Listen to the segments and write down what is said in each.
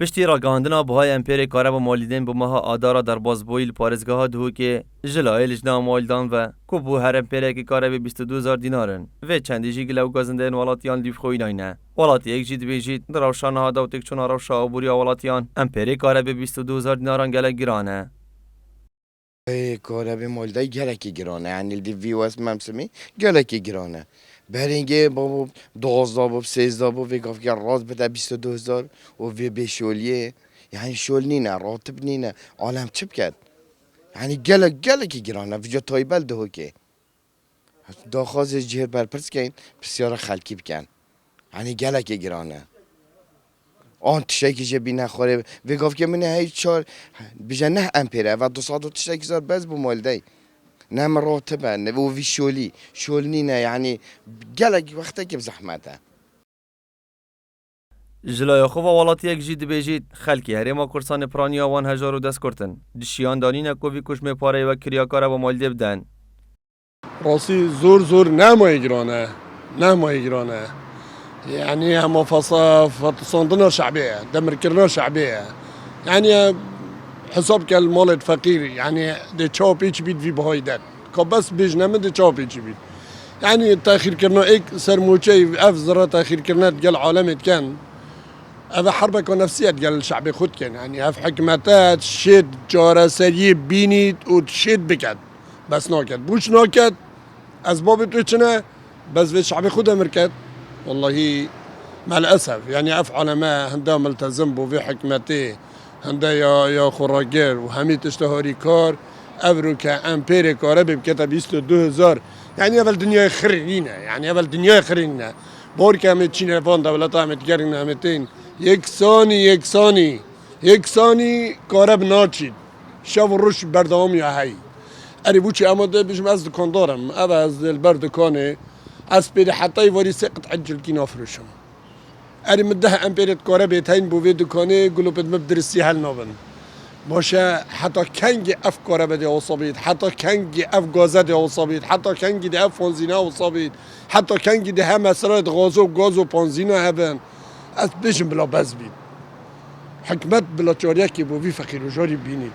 پشتی را گاندنا بهای امپیر کارا با مالیدن با ماها آدارا در بازبویل پارزگاه دهو که جلای لجنا مالدان و کوبو هر امپیره که کارا به 22,000 دینارن و چندیجی گلو گازندن ولاتیان لیف خوی ناینه ولاتی یک جید بیجید در روشان ها دوتک چون روشا آبوریا ولاتیان امپیر کارا به 22,000 دیناران گله گرانه کارا به مالدای گله کی گرانه یعنی دی ویواس ممسمی گله کی گرانه برینگه بابو 12 باب 13 باب وگاف که راز بده 22,000 و وی بشولیه یعنی شول نینه راتب نینه عالم چی بکد یعنی گله کی گرانه وجا تایبل ده که داخواز جهر برپرس کن بسیار خلکی بکن یعنی گله کی گرانه آن تشکی که بی نخوره وگاف که منه هی چار بیجه نه امپیره و 200 بز بو مالدای نه مراتبه نه و وی شول نینه یعنی گله وقتی که بزحمته جلای خوب ولاتی یک جید بیجید خلکی هرما کرسان پرانیا وان هزار و دست کرتن دشیان دانین کوی کشم پاره و کریاکارا با مالدی بدن راسي زور نمايجرانه يعني هم فصندنا شعبية دمركرنا شعبية يعني حساب كالمال الفقير يعني دي تشوب ايش بيد في بهايدن كبس بيجنا من دي تشوب ايش بيد يعني تأخير كرنا ايك سرموشي افزرة تأخير كرنا تقال عالم كان هذا حربك ونفسية تقال الشعب خود كان يعني هف حكمتات شد جارسري بينيت وتشد بكت بس ناكد بوش ناكد اسباب توچنه بس في شعب خود امركت والله مع الاسف يعني افعل ما هندا ملتزم بو في حكمتي هندا يا خراجر وهمي تشتهاري كار افرو كامبيري كارب بكتب 22,000 يعني اول دنيا خرينه يعني اول دنيا خرينه بور كم تشين فان دولت هم تگرین همتين یک ثانی کارب ناچید شب و روش بردام یا هی اری بوچی اما ده بيجم از دکاندارم او از البردکانه از بيد حتى يوري سقط عجل كي نافرشم اری مده امبيرت كارب تاين بو في دکانه قلوب مبدرسي هل نابن باشه حتی کنگ اف کارب ده اصابید حتی کنگ اف گازه ده اصابید حتی کنگ ده اف فانزینه اصابید حتی کنگ ده هم مسرات غازو گاز و پانزینه هبن از بيجم بلا بز بید حکمت بلا چاریه که بو وی فقیر و جاری بینید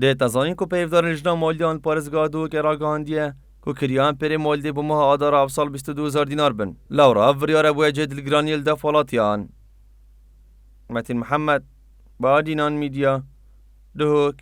ده تزانین کو پیفدار لجنا مالدیان پارزگاه دو که را گاندیه کو کریان پری مالدی با ماها آدارا افسال 22,000 دینار بن لورا وریاره بو جد الگرانیل ده فالاتیان متین محمد با دینان میدیا دهوک